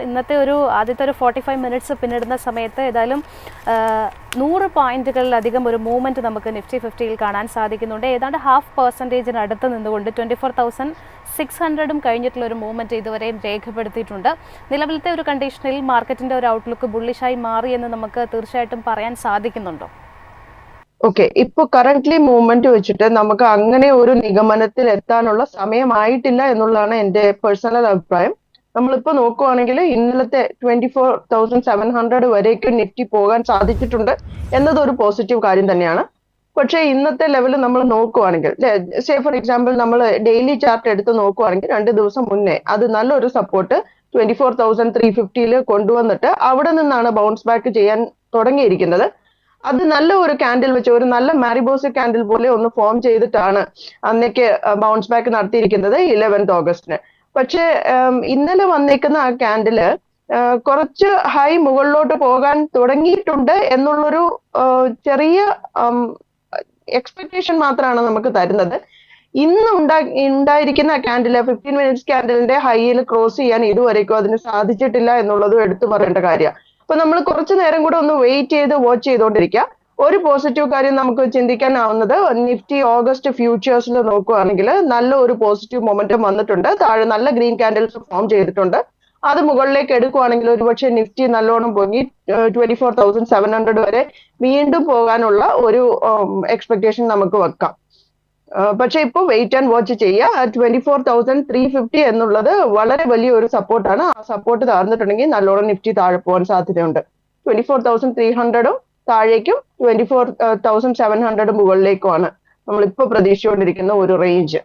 ഇന്നത്തെ ആദ്യത്തെ 45 മിനിറ്റ്സ് പിന്നിടുന്ന സമയത്ത് ഏതായാലും 100 പോയിന്റുകളിലധികം ഒരു മൂവ്മെന്റ് നമുക്ക് നിഫ്റ്റി 50യിൽ കാണാൻ സാധിക്കുന്നുണ്ട്. ഏതാണ്ട് 0.5% അടുത്ത് നിന്നുകൊണ്ട് 24,600 കഴിഞ്ഞിട്ടുള്ള ഒരു മൂവ്മെന്റ് ഇതുവരെയും രേഖപ്പെടുത്തിയിട്ടുണ്ട്. നിലവിലത്തെ ഒരു കണ്ടീഷനിൽ മാർക്കറ്റിന്റെ ഒരു ഔട്ട്ലുക്ക് ബുള്ളിഷായി മാറി എന്ന് നമുക്ക് തീർച്ചയായിട്ടും പറയാൻ സാധിക്കുന്നുണ്ടോ? ഓക്കെ, ഇപ്പൊ കറന്റ്ലി മൂവ്മെന്റ് വെച്ചിട്ട് നമുക്ക് അങ്ങനെ ഒരു നിഗമനത്തിൽ എത്താനുള്ള സമയമായിട്ടില്ല എന്നുള്ളതാണ് എന്റെ പേഴ്സണൽ അഭിപ്രായം. നമ്മളിപ്പോ നോക്കുവാണെങ്കിൽ ഇന്നലത്തെ 24,700 വരേക്കും നിഫ്റ്റി പോകാൻ സാധിച്ചിട്ടുണ്ട് എന്നത് ഒരു പോസിറ്റീവ് കാര്യം തന്നെയാണ്. പക്ഷേ ഇന്നത്തെ ലെവൽ നമ്മൾ നോക്കുവാണെങ്കിൽ, സേ ഫോർ എക്സാമ്പിൾ നമ്മൾ ഡെയിലി ചാർട്ട് എടുത്ത് നോക്കുവാണെങ്കിൽ 2 ദിവസം മുന്നേ അത് നല്ലൊരു സപ്പോർട്ട് 24,350 കൊണ്ടുവന്നിട്ട് അവിടെ നിന്നാണ് ബൗൺസ് ബാക്ക് ചെയ്യാൻ തുടങ്ങിയിരിക്കുന്നത്. അത് നല്ല ഒരു കാൻഡിൽ വെച്ച് ഒരു നല്ല മാരിബോസ് കാൻഡിൽ പോലെ ഒന്ന് ഫോം ചെയ്തിട്ടാണ് അന്നേക്ക് ബൗൺസ് ബാക്ക് നടത്തിയിരിക്കുന്നത് 11th ഓഗസ്റ്റിന്. പക്ഷേ ഇന്നലെ വന്നേക്കുന്ന ആ കാൻഡില് കുറച്ച് ഹൈ മുകളിലോട്ട് പോകാൻ തുടങ്ങിയിട്ടുണ്ട് എന്നുള്ളൊരു ചെറിയ എക്സ്പെക്ടേഷൻ മാത്രമാണ് നമുക്ക് തരുന്നത്. ഇന്ന് ഉണ്ടായിരിക്കുന്ന ക്യാൻഡില് 15 മിനിറ്റ്സ് ക്യാൻഡിലിന്റെ ഹൈയിൽ ക്രോസ് ചെയ്യാൻ ഇതുവരേക്കും അതിന് സാധിച്ചിട്ടില്ല എന്നുള്ളതും എടുത്തു പറയേണ്ട കാര്യമാണ്. അപ്പൊ നമ്മൾ കുറച്ചു നേരം കൂടെ ഒന്ന് വെയിറ്റ് ചെയ്ത് വാച്ച് ചെയ്തുകൊണ്ടിരിക്കുക. ഒരു പോസിറ്റീവ് കാര്യം നമുക്ക് ചിന്തിക്കാനാവുന്നത്, നിഫ്റ്റി ഓഗസ്റ്റ് ഫ്യൂച്ചേഴ്സിൽ നോക്കുകയാണെങ്കിൽ നല്ല ഒരു പോസിറ്റീവ് മൊമെന്റം വന്നിട്ടുണ്ട്. താഴെ നല്ല ഗ്രീൻ ക്യാൻഡിൽസ് ഫോം ചെയ്തിട്ടുണ്ട്. അത് മുകളിലേക്ക് എടുക്കുവാണെങ്കിൽ ഒരുപക്ഷെ നിഫ്റ്റി നല്ലോണം പൊങ്ങി 24,700 വരെ വീണ്ടും പോകാനുള്ള ഒരു എക്സ്പെക്ടേഷൻ നമുക്ക് വെക്കാം. പക്ഷെ ഇപ്പോൾ വെയിറ്റ് ആൻഡ് വാച്ച് ചെയ്യുക. 24,350 എന്നുള്ളത് വളരെ വലിയ ഒരു സപ്പോർട്ടാണ്. ആ സപ്പോർട്ട് താഴ്ന്നിട്ടുണ്ടെങ്കിൽ നല്ലോണം നിഫ്റ്റി താഴെ പോകാൻ സാധ്യതയുണ്ട്. 24,300 താഴേക്കും 24,700 മുകളിലേക്കുമാണ് നമ്മളിപ്പോൾ പ്രതീക്ഷിച്ചുകൊണ്ടിരിക്കുന്ന ഒരു റേഞ്ച്.